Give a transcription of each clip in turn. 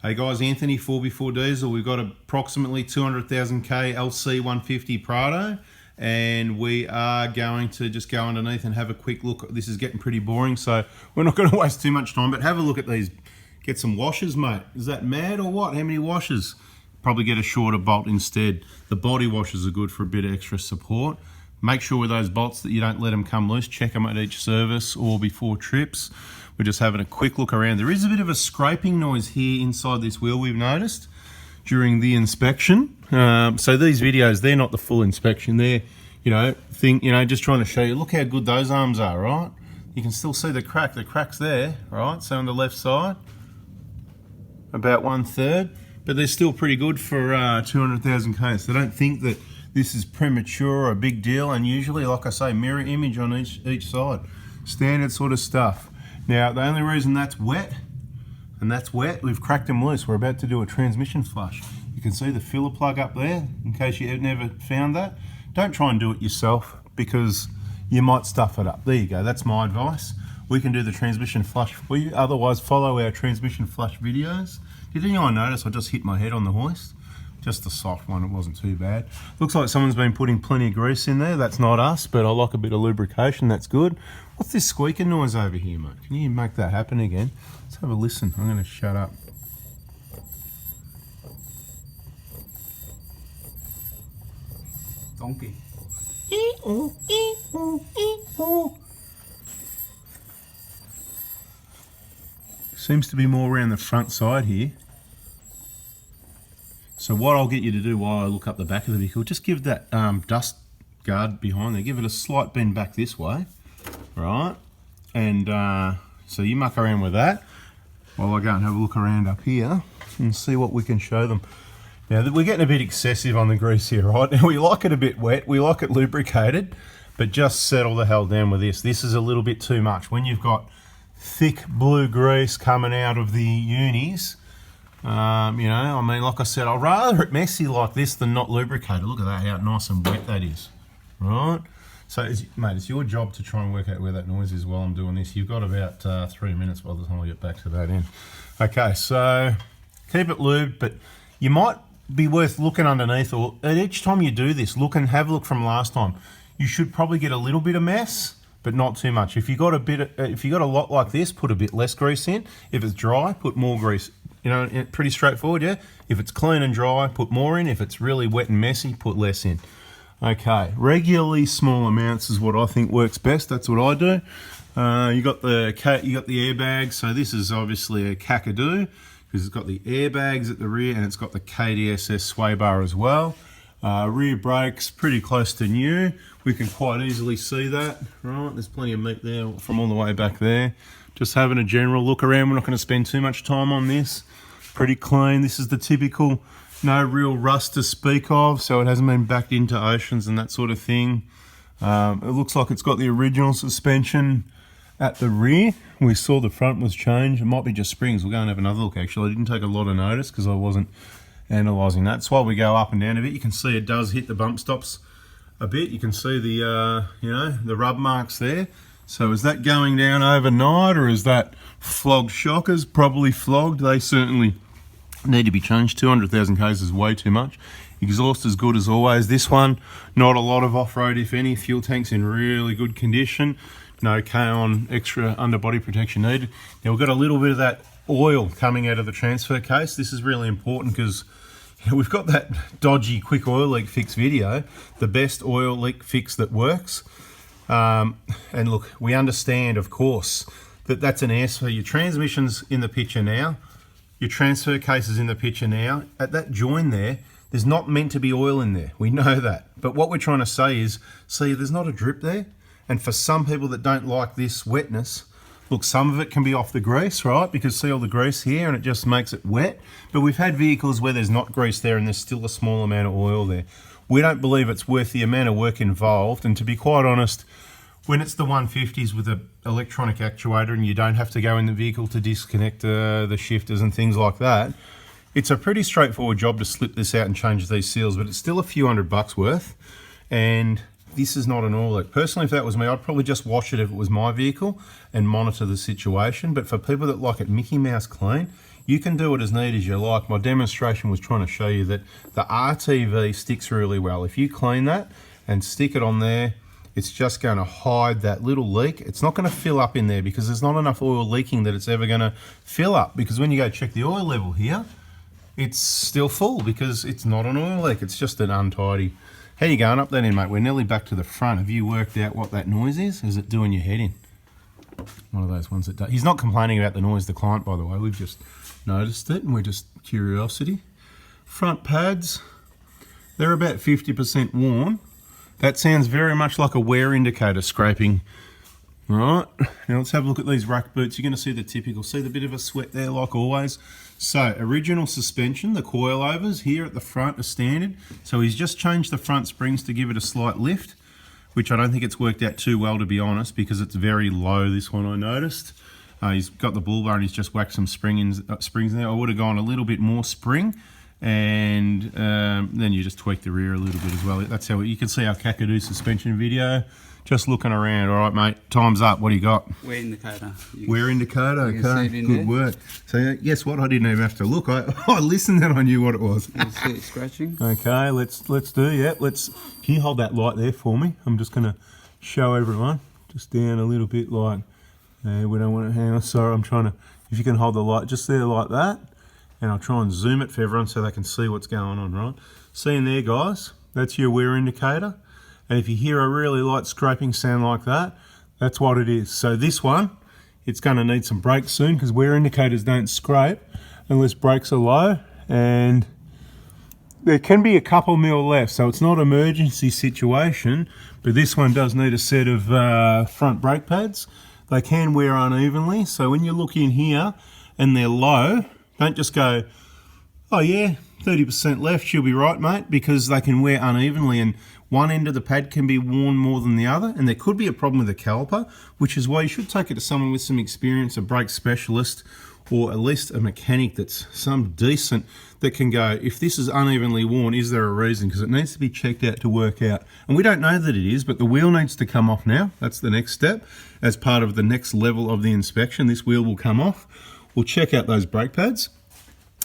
Hey guys, Anthony 4x4 Diesel. We've got approximately 200,000 K LC 150 Prado, and we are going to just go underneath and have a quick look. This is getting pretty boring, so we're not going to waste too much time, but have a look at these. Get some washers, mate. Is that mad or what? How many washers? Probably get a shorter bolt instead. The body washers are good for a bit of extra support. Make sure with those bolts that you don't let them come loose. Check them at each service or before trips. We're just having a quick look around. There is a bit of a scraping noise here inside this wheel, we've noticed, during the inspection. So these videos, they're not the full inspection. They're, just trying to show you, look how good those arms are, right? You can still see the crack. The crack's there, right? So on the left side, about 1/3, but they're still pretty good for 200,000 K. So don't think that this is premature or a big deal. And usually, like I say, mirror image on each side. Standard sort of stuff. Now, the only reason that's wet, we've cracked them loose. We're about to do a transmission flush. You can see the filler plug up there, in case you have never found that. Don't try and do it yourself, because you might stuff it up. There you go, that's my advice. We can do the transmission flush for you. Otherwise, follow our transmission flush videos. Did anyone notice I just hit my head on the hoist? Just a soft one, it wasn't too bad. Looks like someone's been putting plenty of grease in there. That's not us, but I like a bit of lubrication, that's good. What's this squeaking noise over here, mate? Can you make that happen again? Let's have a listen. I'm going to shut up. Donkey. Seems to be more around the front side here. So what I'll get you to do while I look up the back of the vehicle, just give that dust guard behind there, give it a slight bend back this way, right? And so you muck around with that while I go and have a look around up here and see what we can show them. Now, we're getting a bit excessive on the grease here, right? Now, we like it a bit wet, we like it lubricated, but just settle the hell down with this. This is a little bit too much. When you've got thick blue grease coming out of the unis, like I said, I'd rather it messy like this than not lubricated. Look at that, how nice and wet that is, right? So, mate, it's your job to try and work out where that noise is while I'm doing this. You've got about 3 minutes by the time I get back to that end. Okay, so keep it lubed, but you might be worth looking underneath, or at each time you do this, look and have a look from last time. You should probably get a little bit of mess, but not too much. If you got a lot like this, put a bit less grease in. If it's dry, put more grease. Pretty straightforward, yeah? If it's clean and dry, put more in. If it's really wet and messy, put less in. Okay, regularly small amounts is what I think works best. That's what I do. You got the airbags. So this is obviously a Kakadu, because it's got the airbags at the rear and it's got the KDSS sway bar as well. Rear brakes pretty close to new. We can quite easily see that, right? There's plenty of meat there from all the way back there. Just having a general look around. We're not going to spend too much time on this. Pretty clean. This is the typical, no real rust to speak of, so it hasn't been backed into oceans and that sort of thing. It looks like it's got the original suspension at the rear. We saw the front was changed. It might be just springs. We'll go and have another look, actually. I didn't take a lot of notice because I wasn't analysing that. So while we go up and down a bit, you can see it does hit the bump stops a bit. You can see the, the rub marks there. So is that going down overnight, or is that flogged shockers? Probably flogged. They certainly need to be changed. 200,000 Ks is way too much. Exhaust is good as always. This one, not a lot of off-road, if any. Fuel tank's in really good condition. No K-on extra underbody protection needed. Now we've got a little bit of that oil coming out of the transfer case. This is really important because we've got that dodgy quick oil leak fix video, the best oil leak fix that works. And look, we understand, of course, that that's an air. So your transmission's in the picture now, your transfer case is in the picture now. At that join there, there's not meant to be oil in there. We know that. But what we're trying to say is, see, there's not a drip there. And for some people that don't like this wetness, look, some of it can be off the grease, right? Because see all the grease here and it just makes it wet. But we've had vehicles where there's not grease there and there's still a small amount of oil there. We don't believe it's worth the amount of work involved. And to be quite honest, when it's the 150s with an electronic actuator and you don't have to go in the vehicle to disconnect the shifters and things like that, it's a pretty straightforward job to slip this out and change these seals, but it's still a few $100 worth. And this is not an oil leak. Personally, if that was me, I'd probably just wash it if it was my vehicle and monitor the situation. But for people that like it Mickey Mouse clean, You can do it as neat as you like. My demonstration was trying to show you that the RTV sticks really well. If you clean that and stick it on there, it's just going to hide that little leak. It's not going to fill up in there because there's not enough oil leaking that it's ever going to fill up. Because when you go check the oil level here, it's still full because it's not an oil leak. It's just an untidy. How you going up that in, mate? We're nearly back to the front. Have you worked out what that noise is? Is it doing your head in? One of those ones that does. He's not complaining about the noise, the client, by the way. We've just noticed it and we're just curiosity. Front pads, they're about 50% worn. That sounds very much like a wear indicator scraping. Right, now let's have a look at these rack boots. You're going to see the typical, see the bit of a sweat there like always. So original suspension, the coilovers here at the front are standard. So he's just changed the front springs to give it a slight lift, which I don't think it's worked out too well, to be honest, because it's very low, this one I noticed. He's got the bull bar and he's just whacked some springs in there. I would have gone a little bit more spring, and then you just tweak the rear a little bit as well. That's how you can see our Kakadu suspension video. Just looking around. All right, mate, time's up. What do you got? Wear indicator. Wear indicator, okay, good work. So guess what? I didn't even have to look. I listened and I knew what it was. You see it scratching? Okay, let's do, yeah. Can you hold that light there for me? I'm just going to show everyone. Just down a little bit like, we don't want to hang on. Sorry, I'm trying to, if you can hold the light just there like that, and I'll try and zoom it for everyone so they can see what's going on, right? See in there, guys? That's your wear indicator. And if you hear a really light scraping sound like that, that's what it is. So this one, it's going to need some brakes soon because wear indicators don't scrape unless brakes are low. And there can be a couple mil left, so it's not an emergency situation, but this one does need a set of front brake pads. They can wear unevenly, so when you look in here and they're low, don't just go, oh yeah, 30% left, you'll be right, mate, because they can wear unevenly and one end of the pad can be worn more than the other, and there could be a problem with the caliper, which is why you should take it to someone with some experience, a brake specialist, or at least a mechanic that's some decent that can go, if this is unevenly worn, is there a reason? Because it needs to be checked out to work out. And we don't know that it is, but the wheel needs to come off now. That's the next step. As part of the next level of the inspection, this wheel will come off. We'll check out those brake pads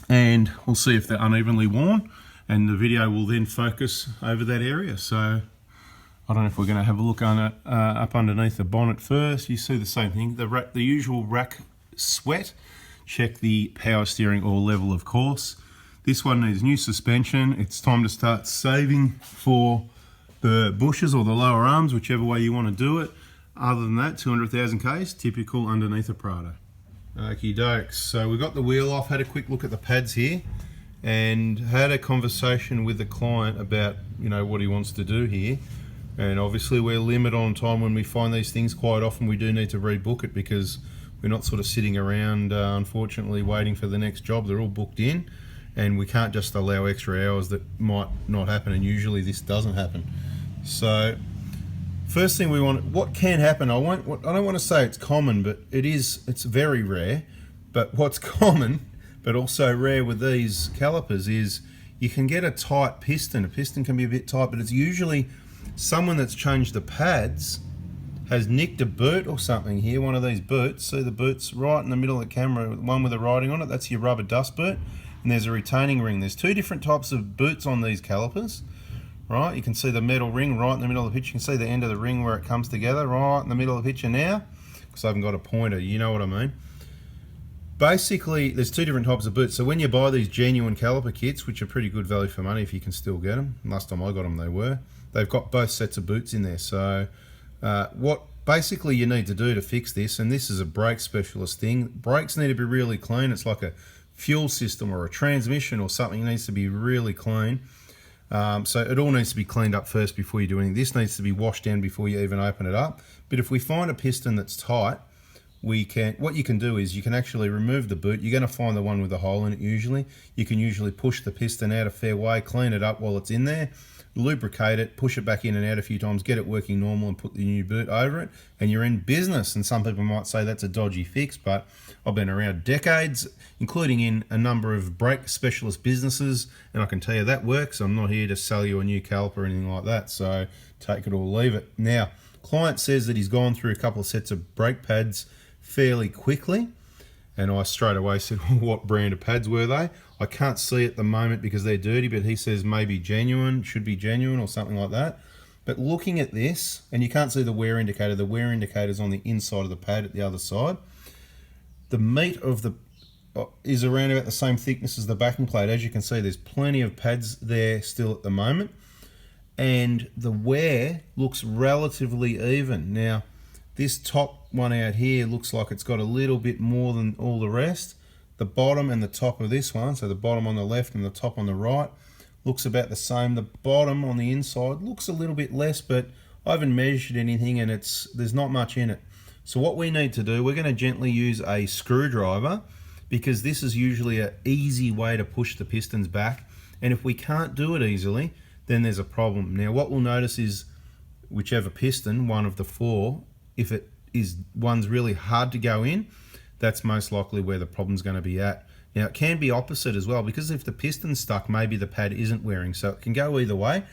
and we'll see if they're unevenly worn, and the video will then focus over that area. So I don't know if we're going to have a look on it, up underneath the bonnet first. You see the same thing, the usual rack sweat. Check the power steering oil level, of course. This one needs new suspension. It's time to start saving for the bushes or the lower arms, whichever way you want to do it. Other than that, 200,000 Ks, typical underneath a Prado. Okie dokes. So we got the wheel off, had a quick look at the pads here, and had a conversation with the client about, you know, what he wants to do here. And obviously we're limited on time when we find these things. Quite often we do need to rebook it because we're not sort of sitting around, unfortunately, waiting for the next job. They're all booked in, and we can't just allow extra hours that might not happen, and usually this doesn't happen. So first thing we want, what can happen, I don't want to say it's common, but it's very rare. But what's common, but also rare with these calipers, is you can get a tight piston. A piston can be a bit tight, but it's usually someone that's changed the pads has nicked a boot or something here, one of these boots. See the boots right in the middle of the camera, one with the writing on it, that's your rubber dust boot. And there's a retaining ring. There's two different types of boots on these calipers. Right, you can see the metal ring right in the middle of the picture. You can see the end of the ring where it comes together right in the middle of the picture now, because I haven't got a pointer, you know what I mean. Basically, there's two different types of boots. So when you buy these genuine caliper kits, which are pretty good value for money if you can still get them, last time I got them they were, they've got both sets of boots in there. So what basically you need to do to fix this, and this is a brake specialist thing, brakes need to be really clean. It's like a fuel system or a transmission or something, needs to be really clean. So it all needs to be cleaned up first before you do anything. This needs to be washed down before you even open it up. But if we find a piston that's tight, what you can do is you can actually remove the boot. You're going to find the one with the hole in it usually. You can usually push the piston out a fair way, clean it up while it's in there, lubricate it, push it back in and out a few times, get it working normal and put the new boot over it, and you're in business. And some people might say that's a dodgy fix, but I've been around decades, including in a number of brake specialist businesses, and I can tell you that works. I'm not here to sell you a new caliper or anything like that, so take it or leave it. Now, client says that he's gone through a couple of sets of brake pads fairly quickly, And I straight away said, well, what brand of pads were they? I can't see at the moment because they're dirty, but he says maybe genuine, should be genuine or something like that. But looking at this, and you can't see the wear indicator's on the inside of the pad at the other side. The meat of the is around about the same thickness as the backing plate. As you can see, there's plenty of pads there still at the moment. And the wear looks relatively even. Now, this top one out here looks like it's got a little bit more than all the rest. The bottom and the top of this one, so the bottom on the left and the top on the right, looks about the same. The bottom on the inside looks a little bit less, but I haven't measured anything and there's not much in it. So what we need to do, we're going to gently use a screwdriver, because this is usually an easy way to push the pistons back. And if we can't do it easily, then there's a problem. Now what we'll notice is whichever piston, one of the four, if it is one's really hard to go in, that's most likely where the problem's going to be at. Now it can be opposite as well, because if the piston's stuck, maybe the pad isn't wearing. So it can go either way,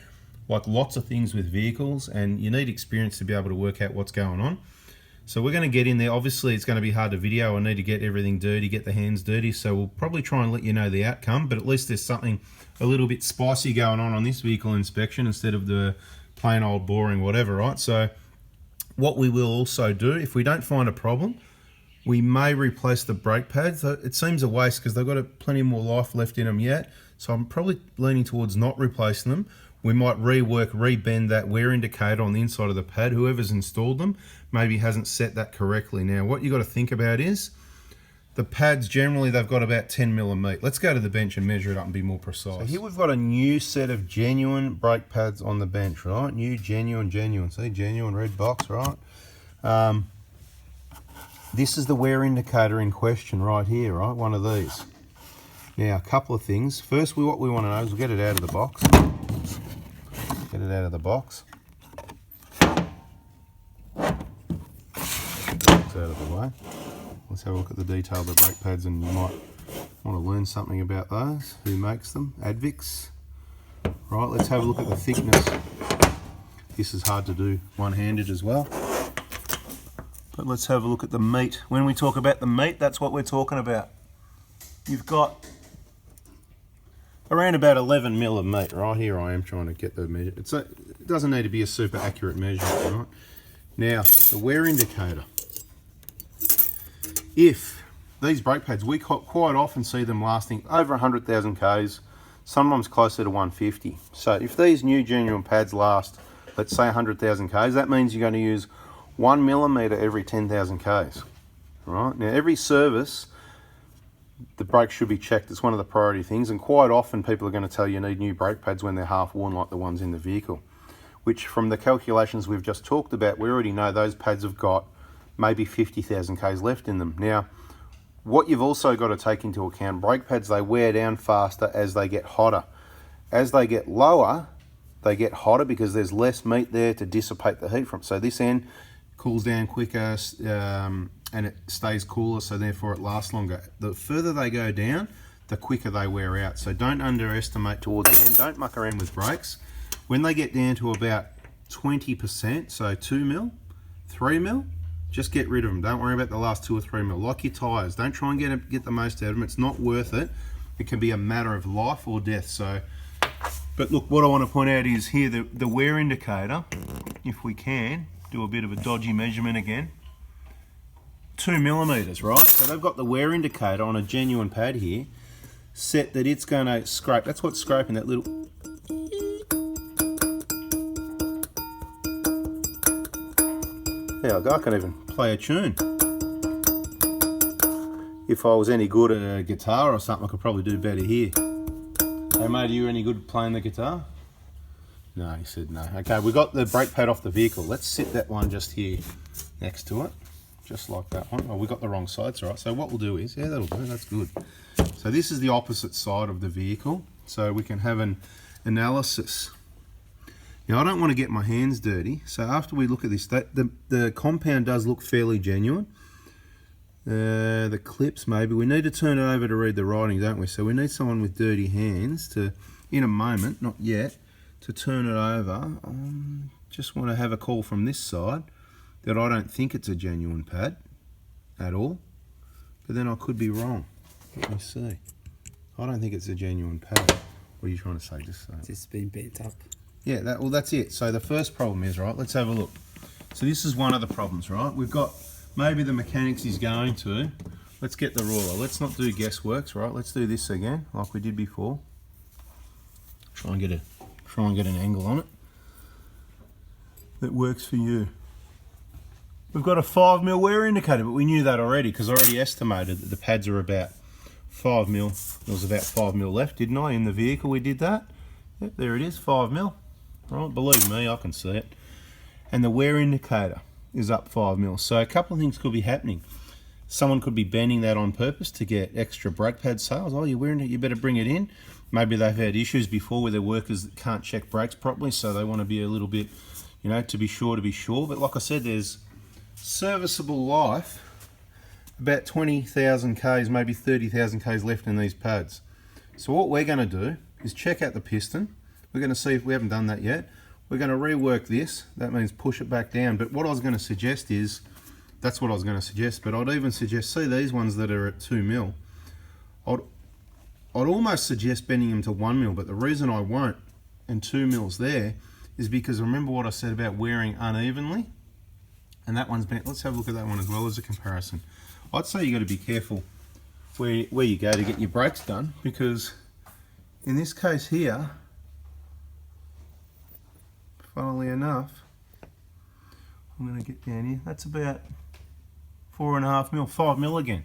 like lots of things with vehicles, and you need experience to be able to work out what's going on. So we're going to get in there. Obviously it's going to be hard to video. I need to get everything dirty, get the hands dirty. So we'll probably try and let you know the outcome, but at least there's something a little bit spicy going on this vehicle inspection instead of the plain old boring whatever, right? So what we will also do, if we don't find a problem, we may replace the brake pads. It seems a waste because they've got plenty more life left in them yet. So I'm probably leaning towards not replacing them. We might rebend that wear indicator on the inside of the pad. Whoever's installed them maybe hasn't set that correctly. Now, what you got to think about is the pads, generally, they've got about 10 mil of meat. Let's go to the bench and measure it up and be more precise. So here we've got a new set of genuine brake pads on the bench, right? New, genuine. See, genuine red box, right? This is the wear indicator in question right here, right? One of these. Now, a couple of things. First, what we want to know is we'll get it out of the box. Get it out of the box. It's out of the way. Let's have a look at the detail of the brake pads, and you might want to learn something about those. Who makes them? Advix. Right, let's have a look at the thickness. This is hard to do one-handed as well. But let's have a look at the meat. When we talk about the meat, that's what we're talking about. You've got around about 11 mil of meat. Right here I am trying to get the measure. It doesn't need to be a super accurate measurement, right? Now, the wear indicator. If these brake pads, we quite often see them lasting over 100,000 Ks, sometimes closer to 150. So if these new genuine pads last, let's say 100,000 Ks, that means you're going to use 1 millimeter every 10,000 Ks. Right? Now, every service, the brakes should be checked. It's one of the priority things, and quite often people are going to tell you need new brake pads when they're half worn like the ones in the vehicle, which from the calculations we've just talked about, we already know those pads have got maybe 50,000 Ks left in them. Now, what you've also got to take into account, brake pads, they wear down faster as they get hotter. As they get lower, they get hotter because there's less meat there to dissipate the heat from. So this end cools down quicker, and it stays cooler, so therefore it lasts longer. The further they go down, the quicker they wear out. So don't underestimate towards the end. Don't muck around with brakes. When they get down to about 20%, so 2 mil, 3 mil, just get rid of them. Don't worry about the last 2 or 3 mil. Like your tyres, don't try and get the most out of them. It's not worth it. It can be a matter of life or death. So, but look, what I want to point out is here, the wear indicator, if we can, do a bit of a dodgy measurement again. 2 millimeters, right? So they've got the wear indicator on a genuine pad here, set that it's going to scrape. That's what's scraping, that little. There I go, I can even play a tune. If I was any good at a guitar or something, I could probably do better here. Hey mate, are you any good at playing the guitar? No, he said no. Okay, we got the brake pad off the vehicle. Let's sit that one just here next to it. Just like that one. Oh, we got the wrong sides, right? So what we'll do is, yeah, that'll do, that's good. So this is the opposite side of the vehicle, so we can have an analysis. Now I don't want to get my hands dirty, so after we look at this, the compound does look fairly genuine. The clips maybe, we need to turn it over to read the writing, don't we? So we need someone with dirty hands to, in a moment, not yet, to turn it over. Just want to have a call from this side that I don't think it's a genuine pad at all. but then I could be wrong. Let me see. I don't think it's a genuine pad. What are you trying to say? Just say. It's just been bent up. Yeah, well that's it. So the first problem is, right, let's have a look. So this is one of the problems, right? We've got, maybe the mechanics is going to, let's get the ruler. Let's not do guessworks, right? Let's do this again, like we did before. Try and get an angle on it that works for you. We've got a 5mm wear indicator, but we knew that already because I already estimated that the pads are about 5mm. There was about 5mm left, didn't I, in the vehicle? We did that. Yep, there it is, 5mm. Right, believe me, I can see it. And the wear indicator is up 5mm. So a couple of things could be happening. Someone could be bending that on purpose to get extra brake pad sales. Oh, you're wearing it, you better bring it in. Maybe they've had issues before where their workers can't check brakes properly, so they want to be a little bit, you know, to be sure. But like I said, there's serviceable life, about 20,000 Ks, maybe 30,000 Ks left in these pads. So what we're going to do is check out the piston. We're going to see if we haven't done that yet. We're going to rework this. That means push it back down. But what I was going to suggest is, that's what I was going to suggest, but I'd even suggest, see these ones that are at 2mm, I'd almost suggest bending them to 1mm, but the reason I won't, and 2mm there, is because remember what I said about wearing unevenly? And that one's bent. Let's have a look at that one as well as a comparison. I'd say you got to be careful where you go to get your brakes done, because in this case here, funnily enough, I'm going to get down here, that's about 4.5mm, 5mm again.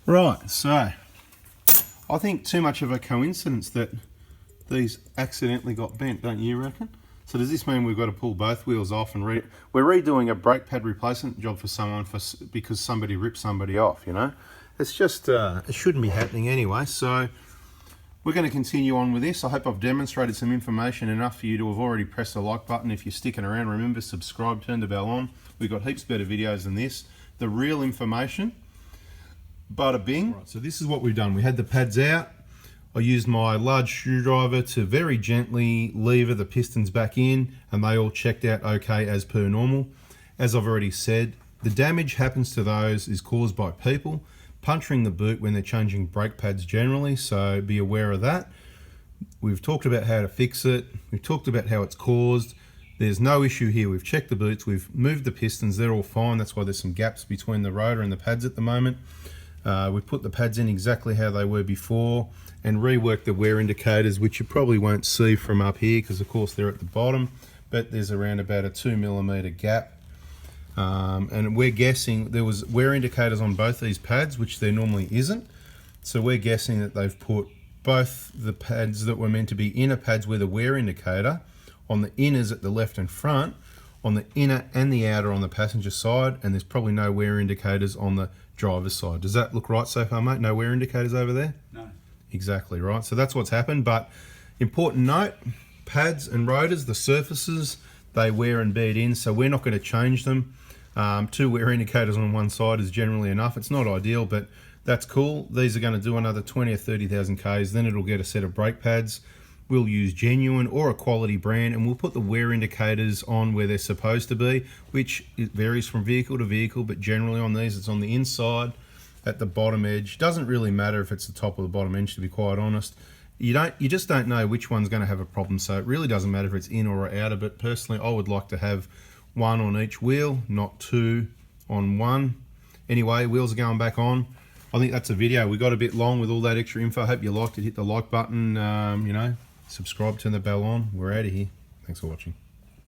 Right, so I think too much of a coincidence that these accidentally got bent, don't you reckon? So does this mean we've got to pull both wheels off and we're redoing a brake pad replacement job for someone because somebody ripped somebody off, you know? It's just, it shouldn't be happening anyway. So we're going to continue on with this. I hope I've demonstrated some information enough for you to have already pressed the like button. If you're sticking around, remember, subscribe, turn the bell on. We've got heaps better videos than this. The real information, bada bing. Right, so this is what we've done. We had the pads out. I used my large screwdriver to very gently lever the pistons back in, and they all checked out okay as per normal. As I've already said, the damage happens to those is caused by people puncturing the boot when they're changing brake pads generally, so be aware of that. We've talked about how to fix it. We've talked about how it's caused. There's no issue here. We've checked the boots. We've moved the pistons. They're all fine. That's why there's some gaps between the rotor and the pads at the moment. We've put the pads in exactly how they were before and reworked the wear indicators, which you probably won't see from up here because of course they're at the bottom, but there's around about a 2mm gap. And we're guessing there was wear indicators on both these pads, which there normally isn't. So we're guessing that they've put both the pads that were meant to be inner pads with a wear indicator on the inners at the left and front, on the inner and the outer on the passenger side, and there's probably no wear indicators on the driver's side. Does that look right so far, mate? No wear indicators over there? No. Exactly right. So that's what's happened. But important note, pads and rotors, the surfaces, they wear and bead in, so we're not going to change them. 2 wear indicators on one side is generally enough. It's not ideal, but that's cool. These are going to do another 20 or 30,000 Ks. Then it'll get a set of brake pads. We'll use genuine or a quality brand, and we'll put the wear indicators on where they're supposed to be, which it varies from vehicle to vehicle, but generally on these it's on the inside at the bottom edge. Doesn't really matter if it's the top or the bottom edge, to be quite honest. You just don't know which one's going to have a problem, so it really doesn't matter if it's in or outer. But personally, I would like to have 1 on each wheel, not 2 on one. Anyway, wheels are going back on. I think that's a video. We got a bit long with all that extra info. I hope you liked it. Hit the like button, you know, subscribe, turn the bell on. We're out of here. Thanks for watching.